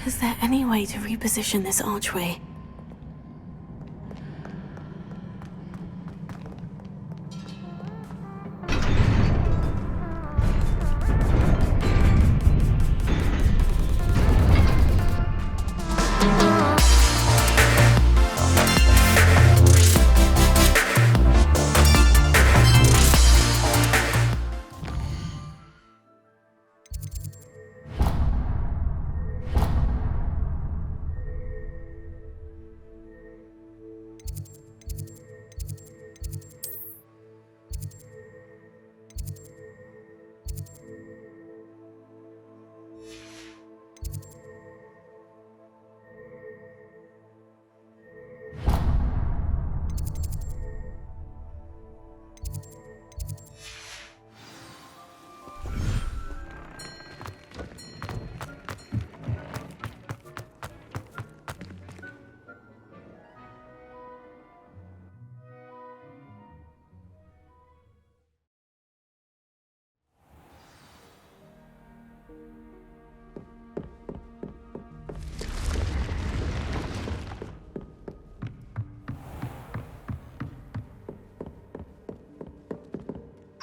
Is there any way to reposition this archway?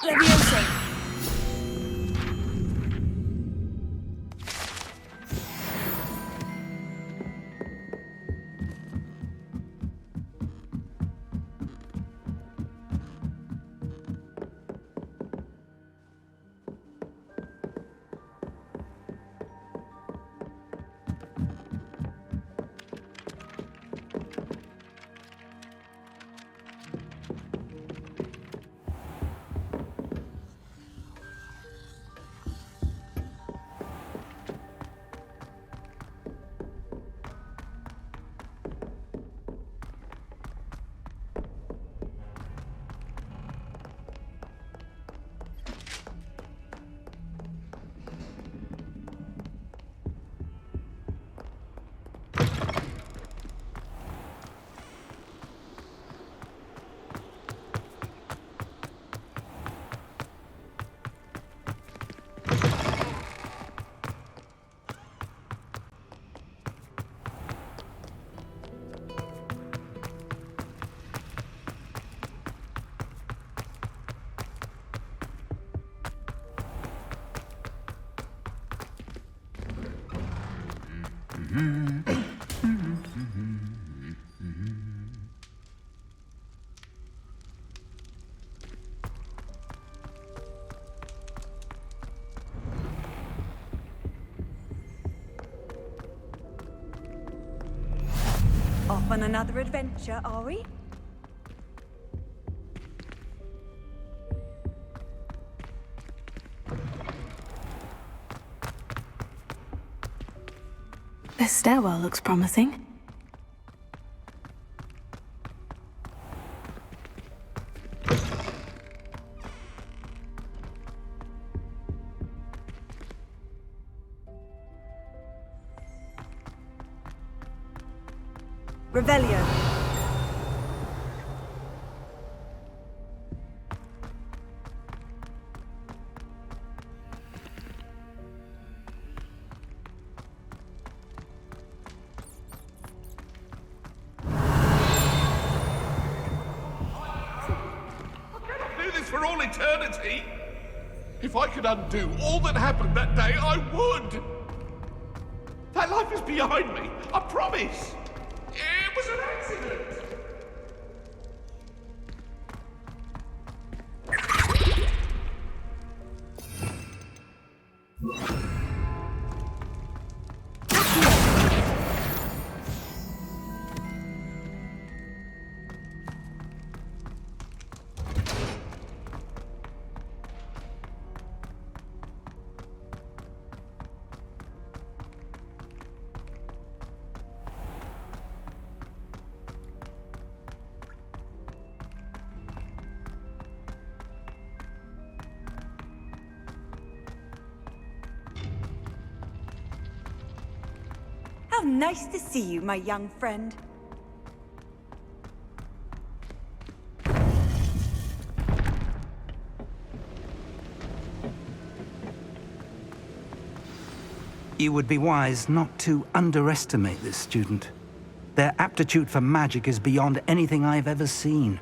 Leviosa! Off on another adventure, are we? This stairwell looks promising. Revelio. For all eternity. If I could undo all that happened that day, I would. That life is behind me, I promise. It was an accident. How nice to see you, my young friend. You would be wise not to underestimate this student. Their aptitude for magic is beyond anything I've ever seen,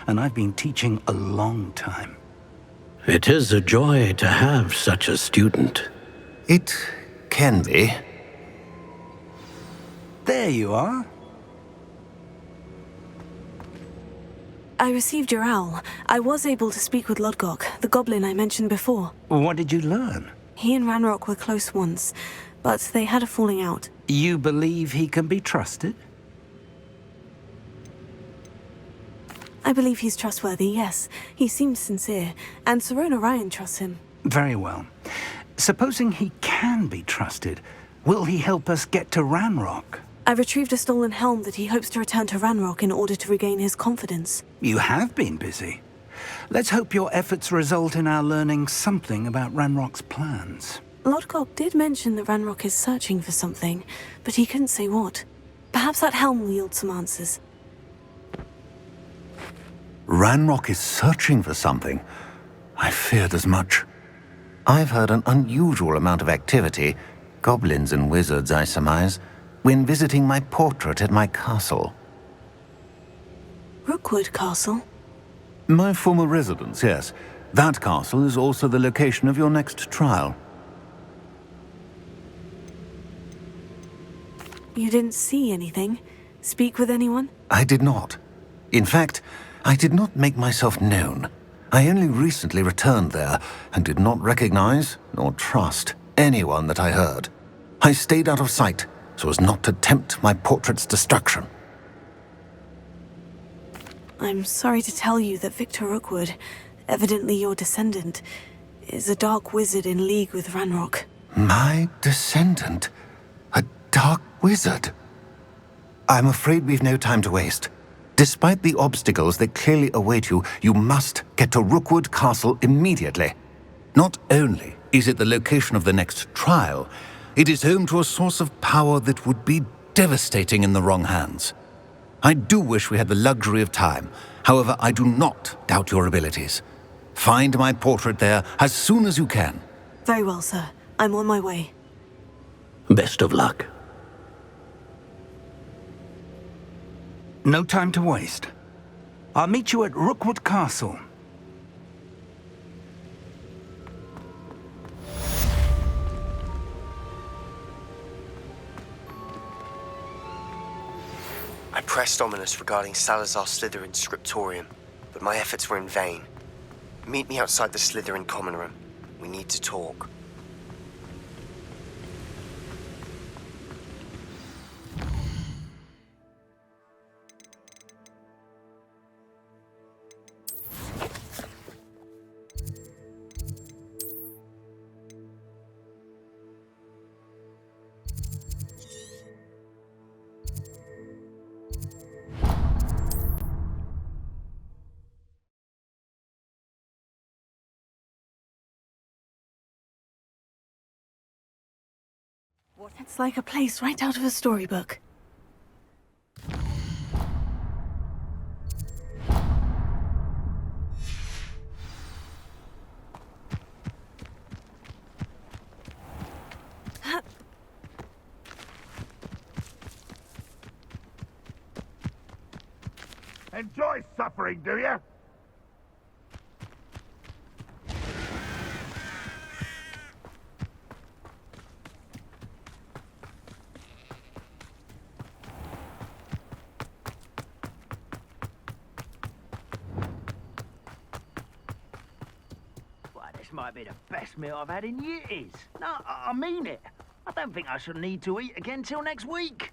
and I've been teaching a long time. It is a joy to have such a student. It can be. There you are. I received your owl. I was able to speak with Lodgok, the goblin I mentioned before. What did you learn? He and Ranrock were close once, but they had a falling out. You believe he can be trusted? I believe he's trustworthy, yes. He seems sincere, and Serona Ryan trusts him. Very well. Supposing he can be trusted, will he help us get to Ranrock? I retrieved a stolen helm that he hopes to return to Ranrock in order to regain his confidence. You have been busy. Let's hope your efforts result in our learning something about Ranrock's plans. Lodgok did mention that Ranrock is searching for something, but he couldn't say what. Perhaps that helm will yield some answers. Ranrock is searching for something. I feared as much. I've heard an unusual amount of activity, goblins and wizards, I surmise, when visiting my portrait at my castle. Rookwood Castle? My former residence, yes. That castle is also the location of your next trial. You didn't see anything? Speak with anyone? I did not. In fact, I did not make myself known. I only recently returned there and did not recognize nor trust anyone that I heard. I stayed out of sight so as not to tempt my portrait's destruction. I'm sorry to tell you that Victor Rookwood, evidently your descendant, is a dark wizard in league with Ranrock. My descendant? A dark wizard? I'm afraid we've no time to waste. Despite the obstacles that clearly await you, you must get to Rookwood Castle immediately. Not only is it the location of the next trial, it is home to a source of power that would be devastating in the wrong hands. I do wish we had the luxury of time. However, I do not doubt your abilities. Find my portrait there as soon as you can. Very well, sir. I'm on my way. Best of luck. No time to waste. I'll meet you at Rookwood Castle. I pressed Ominous regarding Salazar Slytherin's scriptorium, but my efforts were in vain. Meet me outside the Slytherin common room. We need to talk. It's like a place right out of a storybook. Enjoy suffering, do you? This might be the best meal I've had in years. No, I mean it. I don't think I shall need to eat again till next week.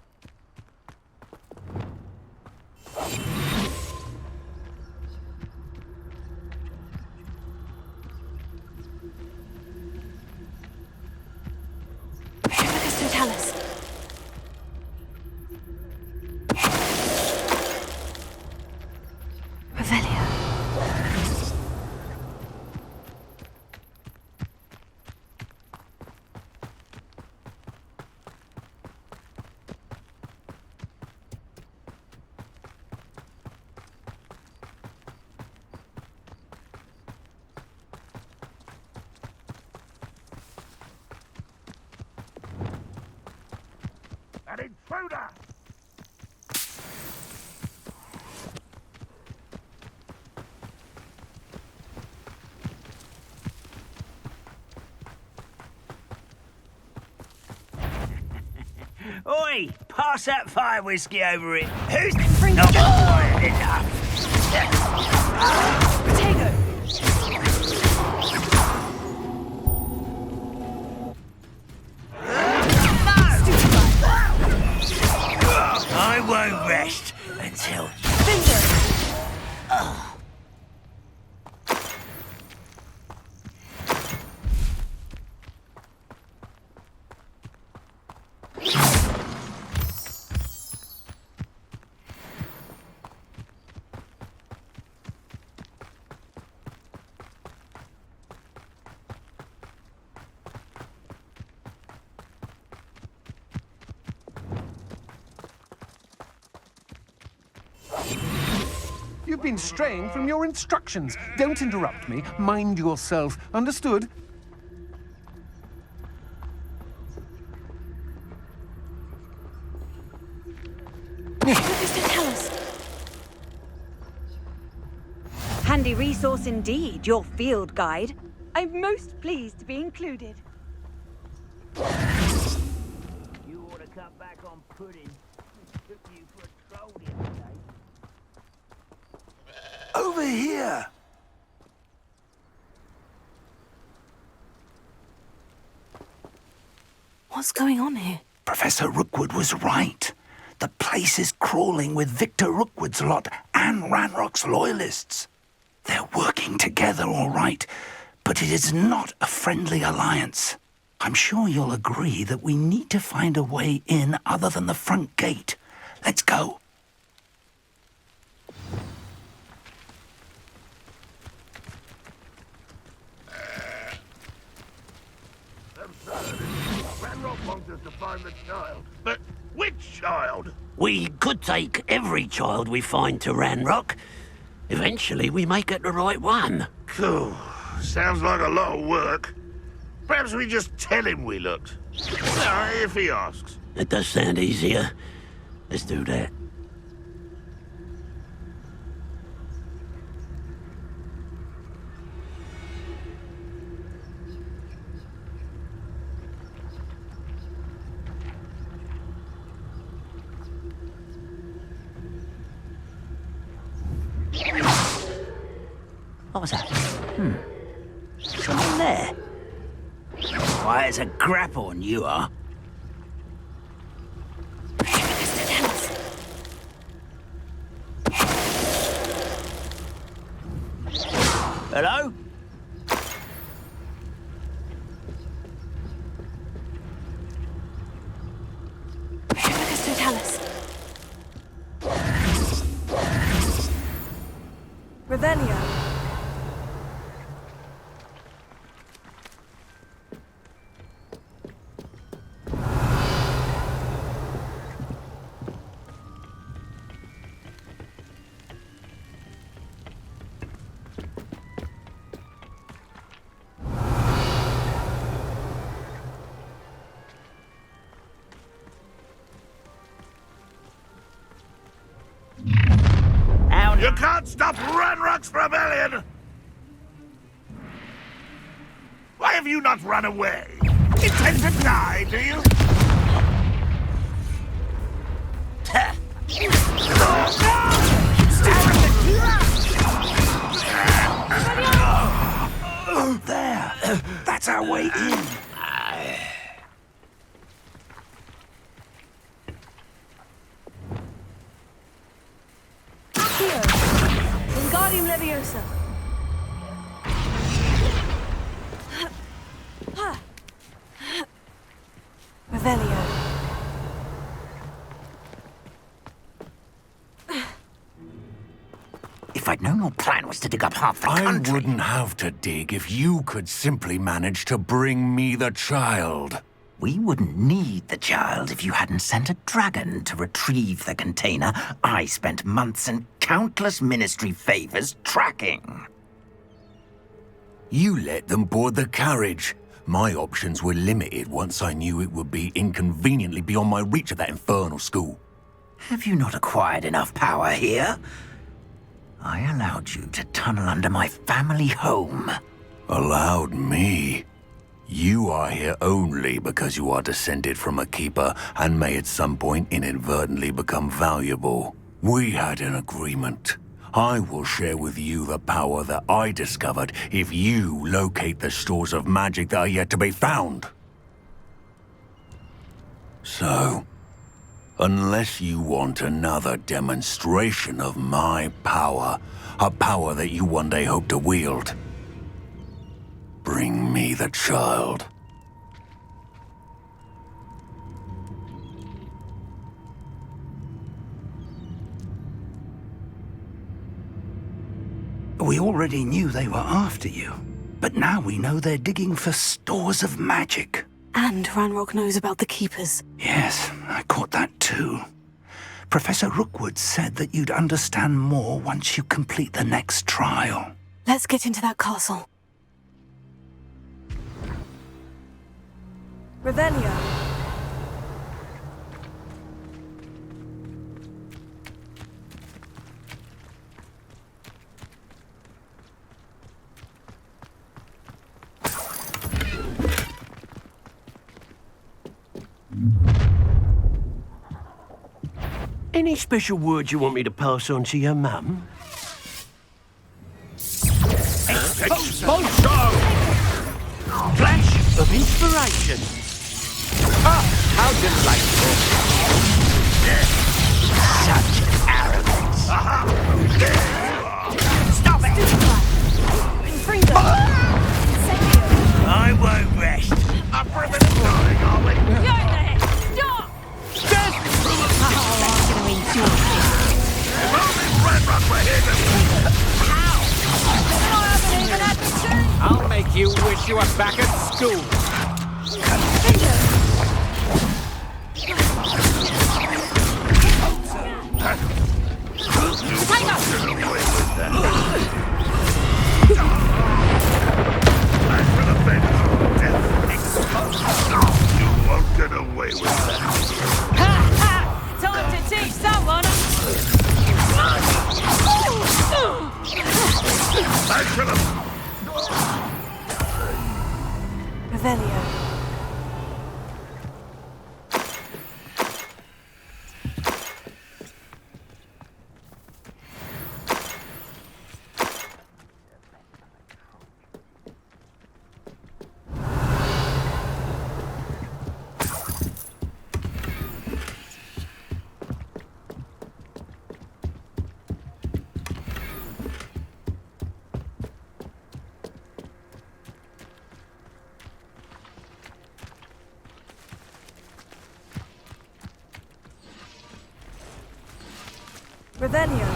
An intruder! Oi! Pass that fire whiskey over it. Who's not quiet enough? Potato! I won't rest until... You've been straying from your instructions. Don't interrupt me. Mind yourself. Understood? Tell us. Handy resource indeed, your field guide. I'm most pleased to be included. You ought to cut back on pudding. Took you for a troll the other day. Over here! What's going on here? Professor Rookwood was right. The place is crawling with Victor Rookwood's lot and Ranrock's loyalists. They're working together, all right, but it is not a friendly alliance. I'm sure you'll agree that we need to find a way in other than the front gate. Let's go. Ranrock wants us to find the child. But which child? We could take every child we find to Ranrock. Eventually, we may get the right one. Cool. Sounds like a lot of work. Perhaps we just tell him we looked. If he asks. It does sound easier. Let's do that. What was that? Something there. Why, it's a grapple, you are. Hello? Revelio. You can't stop Ranrock's rebellion! Why have you not run away? Intend to die, do you? There! That's our way in. Wingardium Leviosa. Revelio. If I'd known your plan was to dig up half the country... I wouldn't have to dig if you could simply manage to bring me the child. We wouldn't need the child if you hadn't sent a dragon to retrieve the container I spent months and countless ministry favors tracking. You let them board the carriage, My options were limited once I knew it would be inconveniently beyond my reach at that infernal school. Have you not acquired enough power here? I allowed you to tunnel under my family home. Allowed me? You are here only because you are descended from a keeper and may at some point inadvertently become valuable. We had an agreement. I will share with you the power that I discovered if you locate the stores of magic that are yet to be found. So, unless you want another demonstration of my power, a power that you one day hope to wield, bring me the child. We already knew they were after you, but now we know they're digging for stores of magic. And Ranrock knows about the Keepers. Yes, I caught that too. Professor Rookwood said that you'd understand more once you complete the next trial. Let's get into that castle. Revelio. Any special words you want me to pass on to your mum? Expulsion! Flash of inspiration! How delightful! Such arrogance. Stop it! Freedom! I won't rest. I'm really dying, are we? You're there! Stop! If only Ranrock were here to... I'll make you wish you were back at school. You won't get away with that. Time to teach someone! Revelio. Revelio.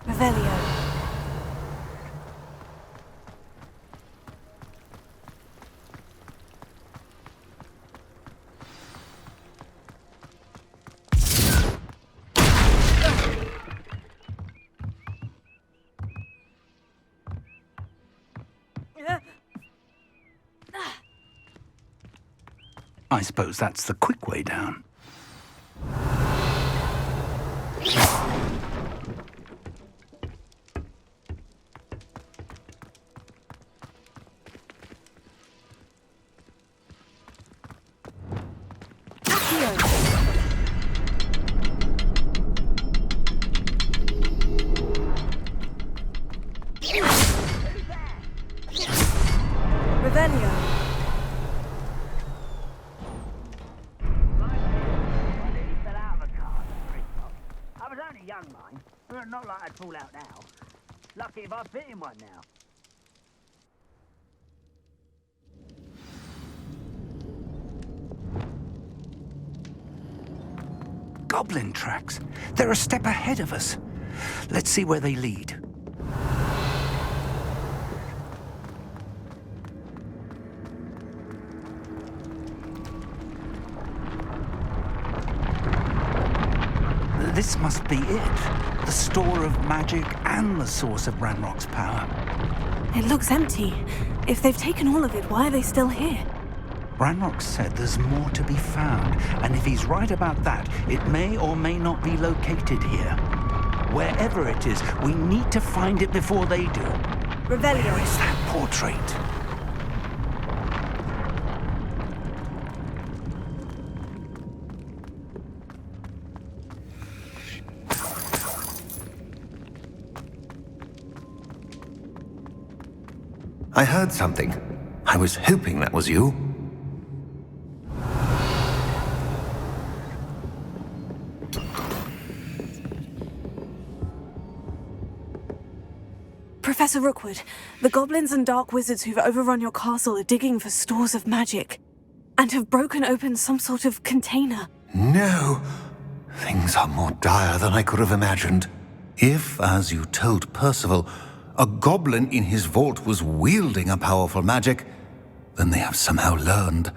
Revelio. I suppose that's the quick way down. Revelio. I was only young, mind. Not like I'd fall out now. Lucky if I fit in one now. Goblin tracks. They're a step ahead of us. Let's see where they lead. This must be it. The store of magic and the source of Ranrock's power. It looks empty. If they've taken all of it, why are they still here? Ranrock said there's more to be found, and if he's right about that, it may or may not be located here. Wherever it is, we need to find it before they do. Revelio. Where is that portrait? I heard something. I was hoping that was you. Professor Rookwood, the goblins and dark wizards who've overrun your castle are digging for stores of magic and have broken open some sort of container. No! Things are more dire than I could have imagined. If, as you told Percival, a goblin in his vault was wielding a powerful magic, then they have somehow learned.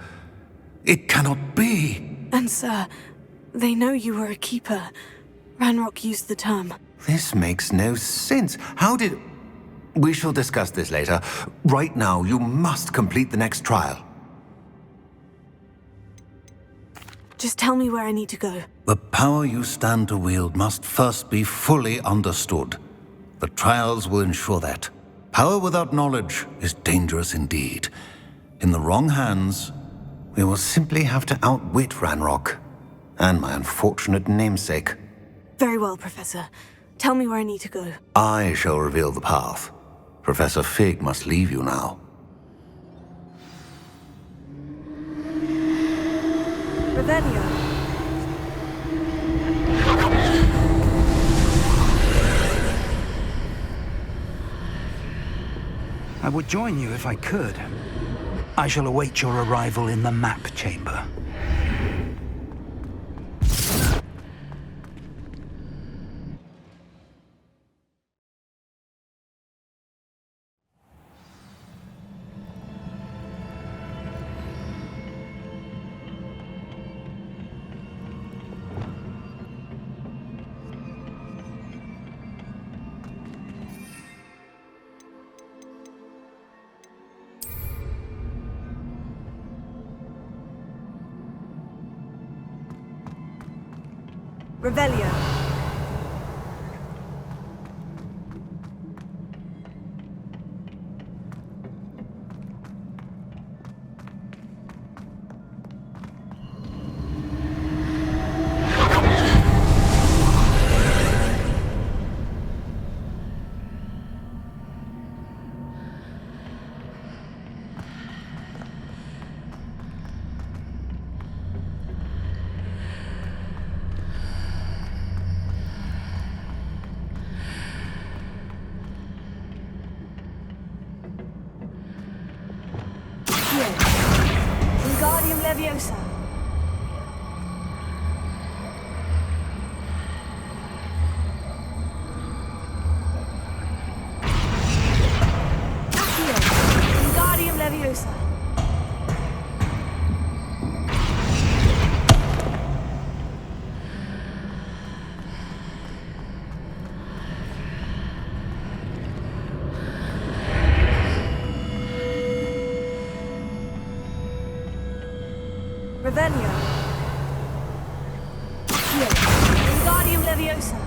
It cannot be! And sir, they know you were a keeper. Ranrock used the term. This makes no sense. How did... We shall discuss this later. Right now, you must complete the next trial. Just tell me where I need to go. The power you stand to wield must first be fully understood. The trials will ensure that. Power without knowledge is dangerous indeed. In the wrong hands, we will simply have to outwit Ranrock and my unfortunate namesake. Very well, Professor. Tell me where I need to go. I shall reveal the path. Professor Fig must leave you now. Revelio. I would join you if I could. I shall await your arrival in the map chamber. Revelio. Wingardium Leviosa. Accio. Wingardium Leviosa. Revelio. Accio. Wingardium Leviosa.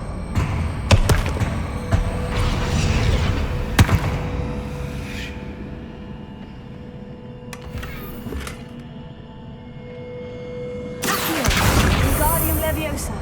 Accio. Wingardium Leviosa.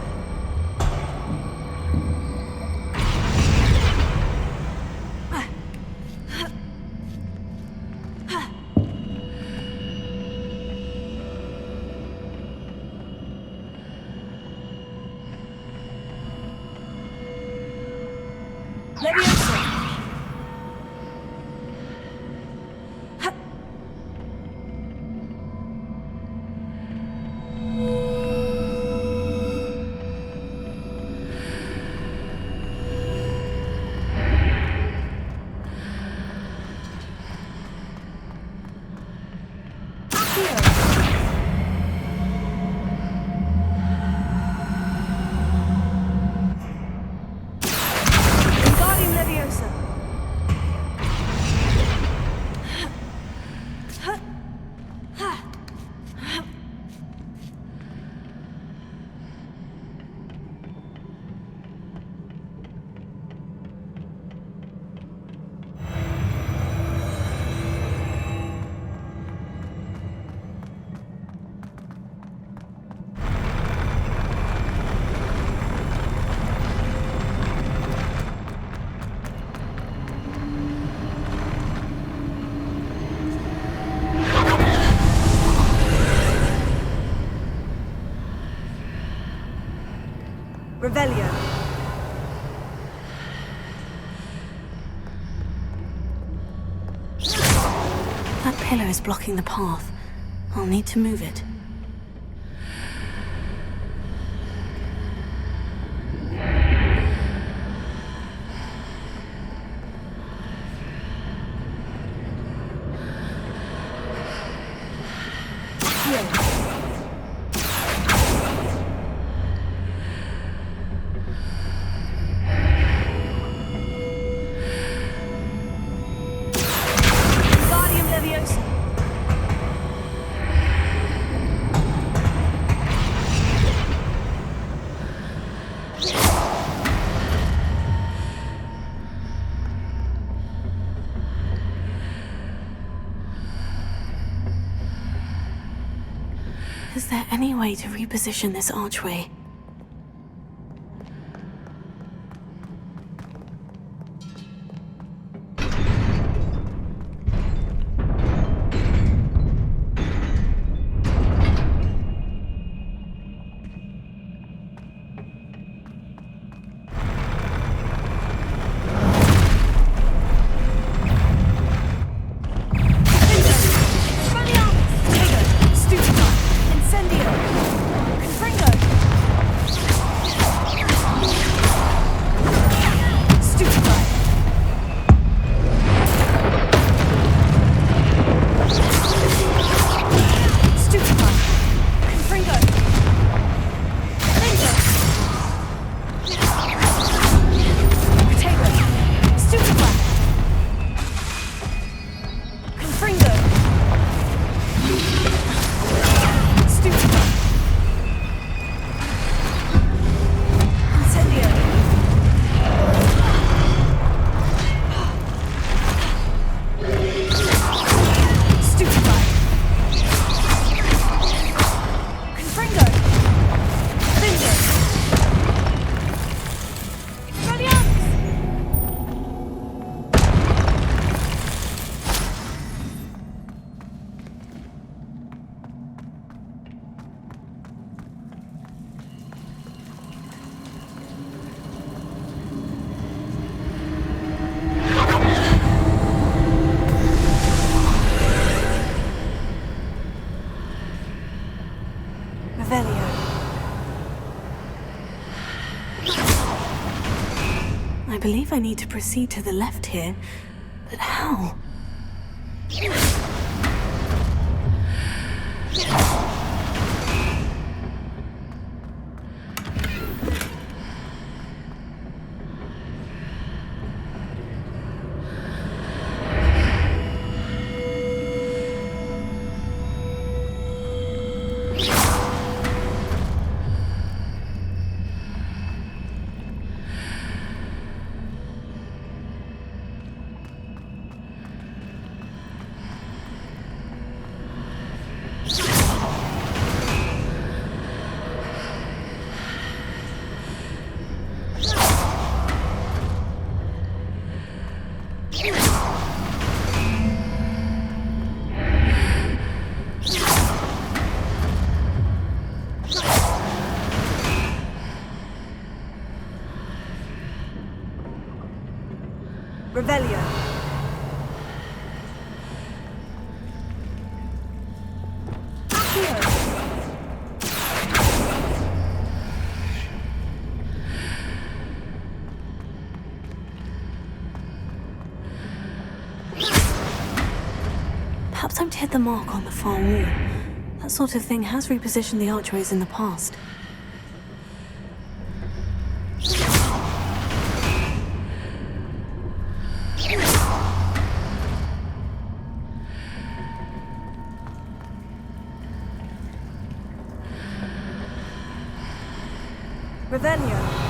pillar is blocking the path. I'll need to move it. Is there any way to reposition this archway? I believe I need to proceed to the left here, but how? Revelio. Perhaps time to hit the mark on the far wall. That sort of thing has repositioned the archways in the past. Revelio.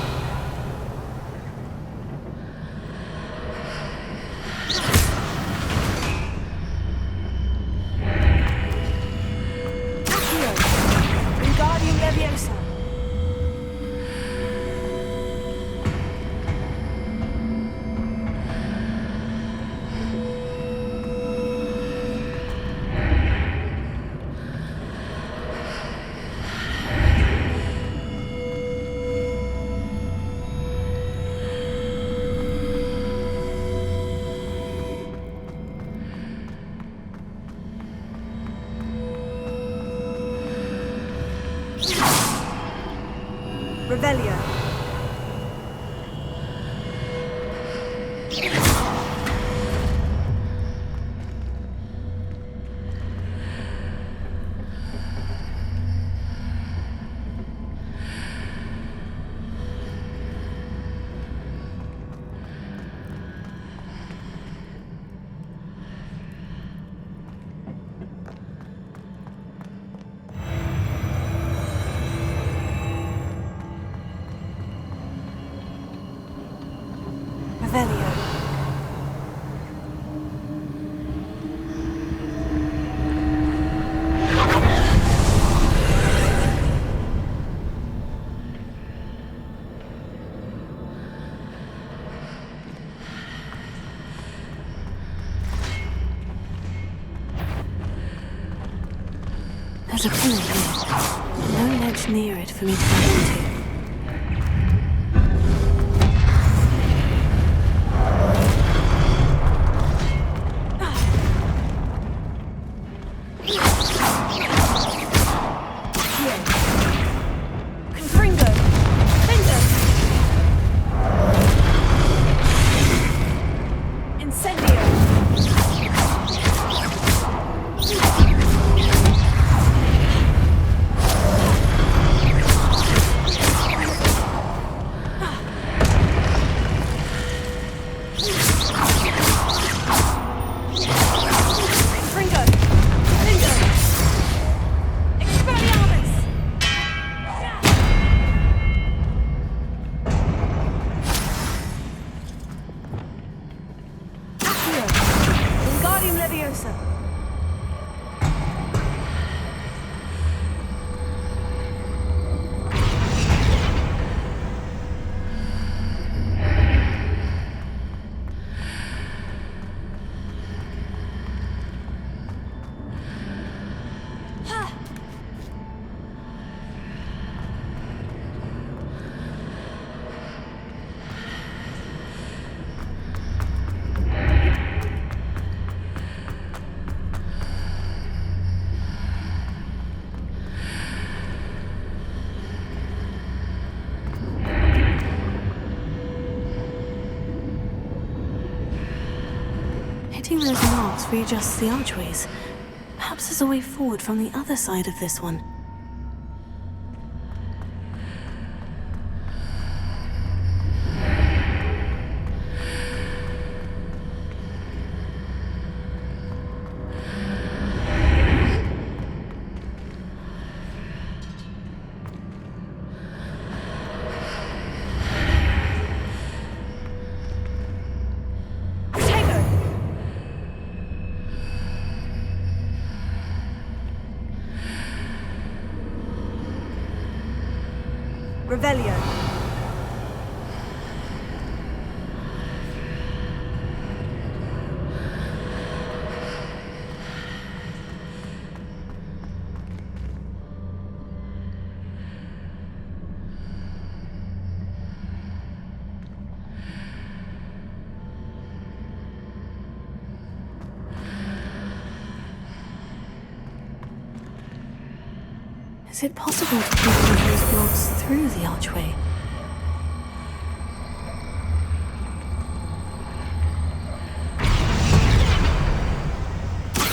There's a pillar here. No ledge near it for me to get into. Hitting those marks readjusts the archways. Perhaps there's a way forward from the other side of this one. Revelio. Is it possible to put one of those blocks through the archway?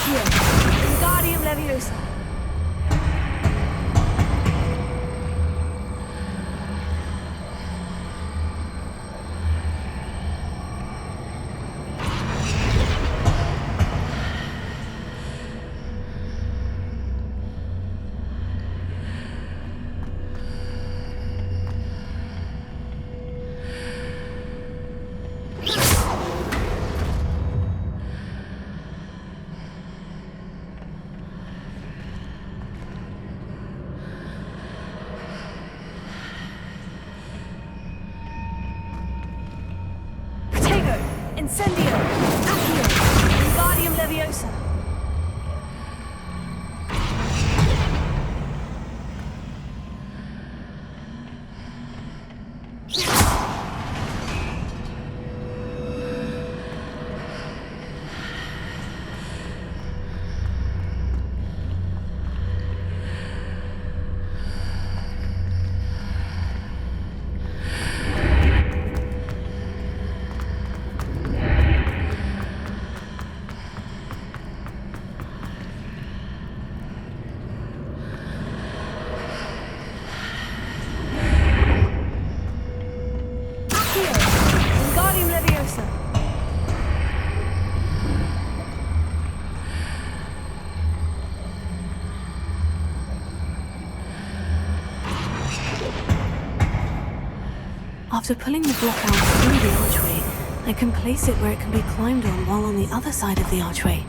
Here, Wingardium Leviosa. Incendio! Accio! Wingardium Leviosa! After pulling the block out through the archway, I can place it where it can be climbed on while on the other side of the archway.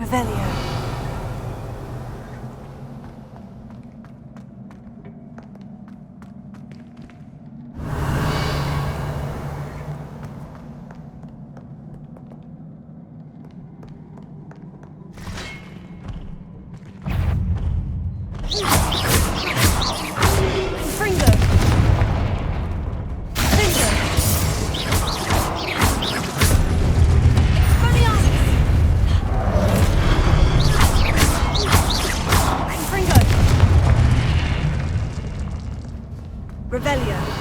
Revelio. Revelio.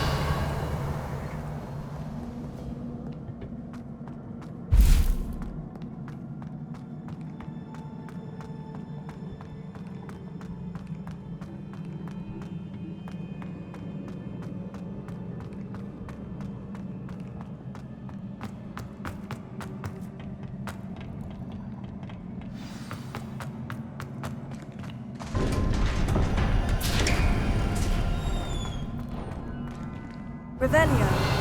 Revelio.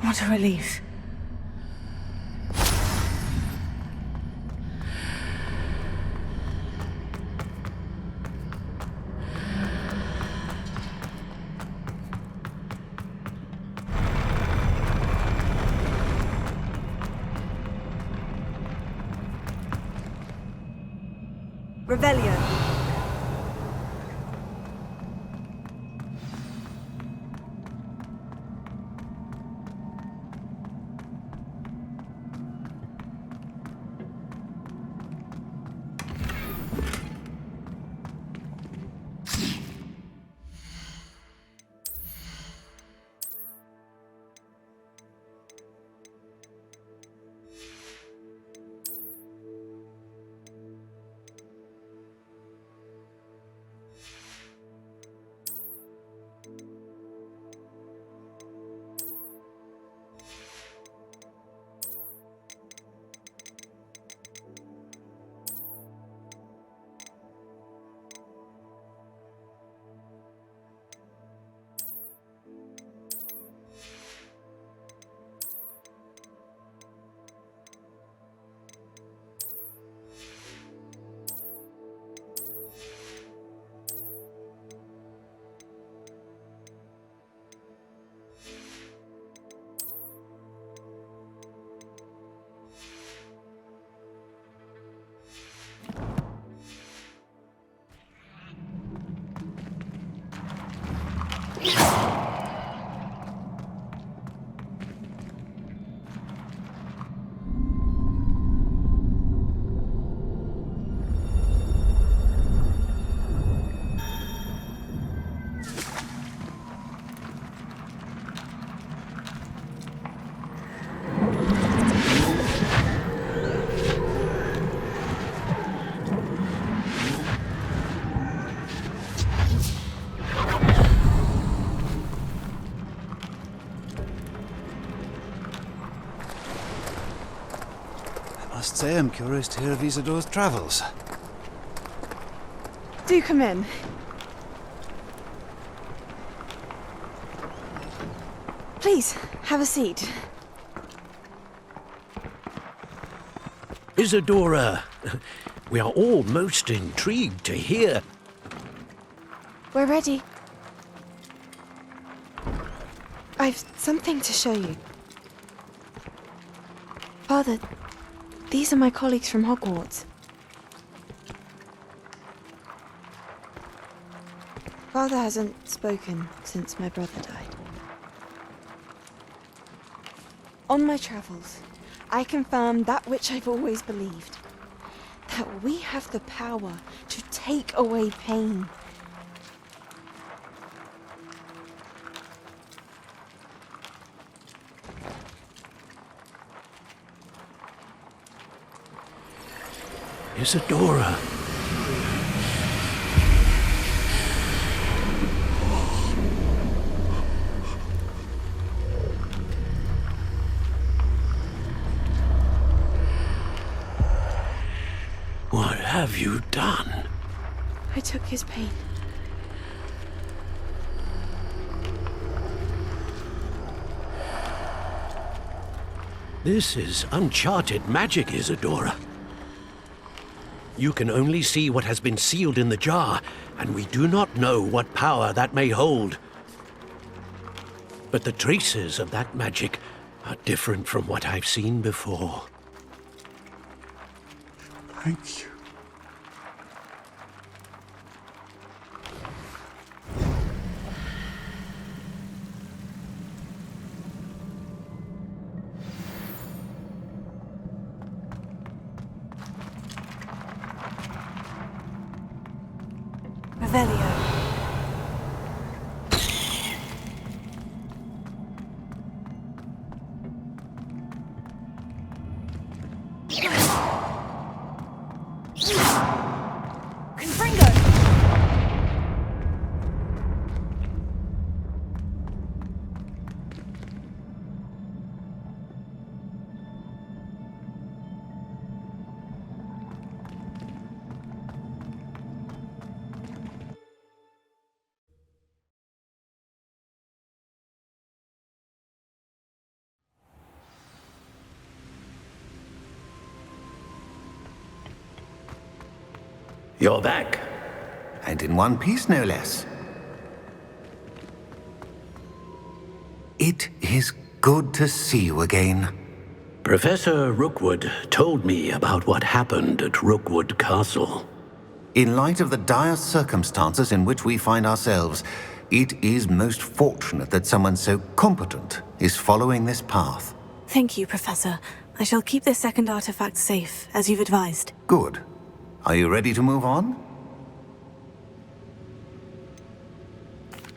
What a relief. Revelio. I must say I'm curious to hear of Isidor's travels. Do come in. Please, have a seat. Isadora, we are all most intrigued to hear. We're ready. I've something to show you. Father, these are my colleagues from Hogwarts. Father hasn't spoken since my brother died. On my travels, I confirmed that which I've always believed. That we have the power to take away pain. Isadora. What have you done? I took his pain. This is uncharted magic, Isadora. You can only see what has been sealed in the jar, and we do not know what power that may hold. But the traces of that magic are different from what I've seen before. Thank you. Revelio. You're back. And in one piece, no less. It is good to see you again. Professor Rookwood told me about what happened at Rookwood Castle. In light of the dire circumstances in which we find ourselves, it is most fortunate that someone so competent is following this path. Thank you, Professor. I shall keep this second artifact safe, as you've advised. Good. Are you ready to move on?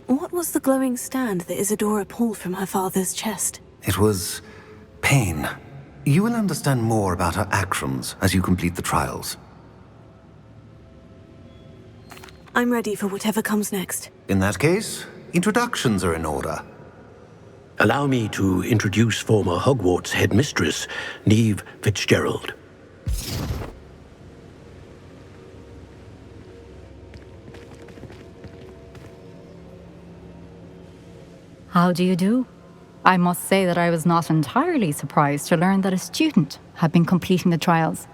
What was the glowing stand that Isadora pulled from her father's chest? It was pain. You will understand more about her actions as you complete the trials. I'm ready for whatever comes next. In that case, introductions are in order. Allow me to introduce former Hogwarts headmistress, Neve Fitzgerald. How do you do? I must say that I was not entirely surprised to learn that a student had been completing the trials.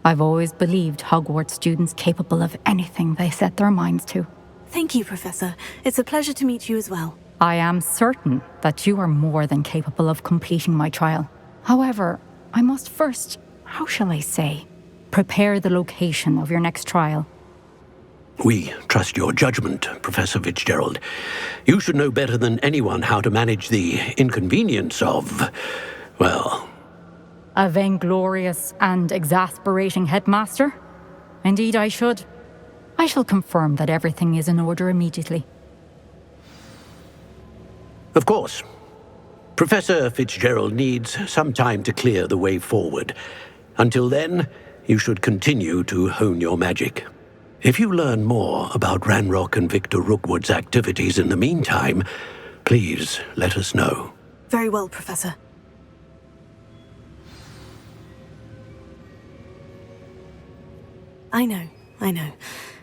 I've always believed Hogwarts students capable of anything they set their minds to. Thank you, Professor. It's a pleasure to meet you as well. I am certain that you are more than capable of completing my trial. However, I must first, how shall I say, prepare the location of your next trial. We trust your judgment, Professor Fitzgerald. You should know better than anyone how to manage the inconvenience of, well... A vainglorious and exasperating headmaster? Indeed I should. I shall confirm that everything is in order immediately. Of course. Professor Fitzgerald needs some time to clear the way forward. Until then, you should continue to hone your magic. If you learn more about Ranrock and Victor Rookwood's activities in the meantime, please let us know. Very well, Professor. I know.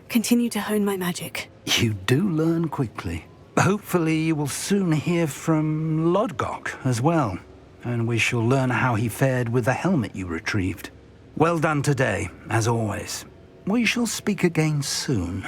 Continue to hone my magic. You do learn quickly. Hopefully you will soon hear from Lodgok as well, and we shall learn how he fared with the helmet you retrieved. Well done today, as always. We shall speak again soon.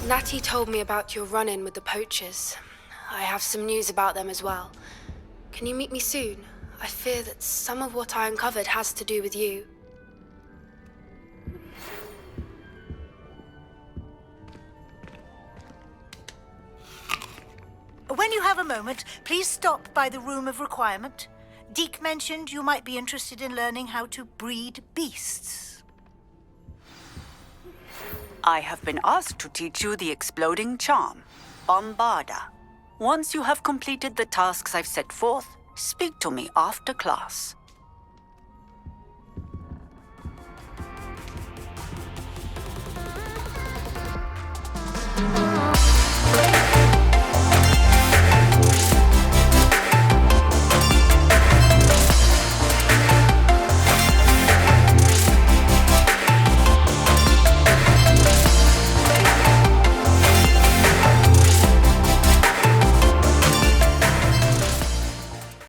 Natty told me about your run-in with the poachers. I have some news about them as well. Can you meet me soon? I fear that some of what I uncovered has to do with you. When you have a moment, please stop by the Room of Requirement. Deke mentioned you might be interested in learning how to breed beasts. I have been asked to teach you the exploding charm, Bombarda. Once you have completed the tasks I've set forth, speak to me after class.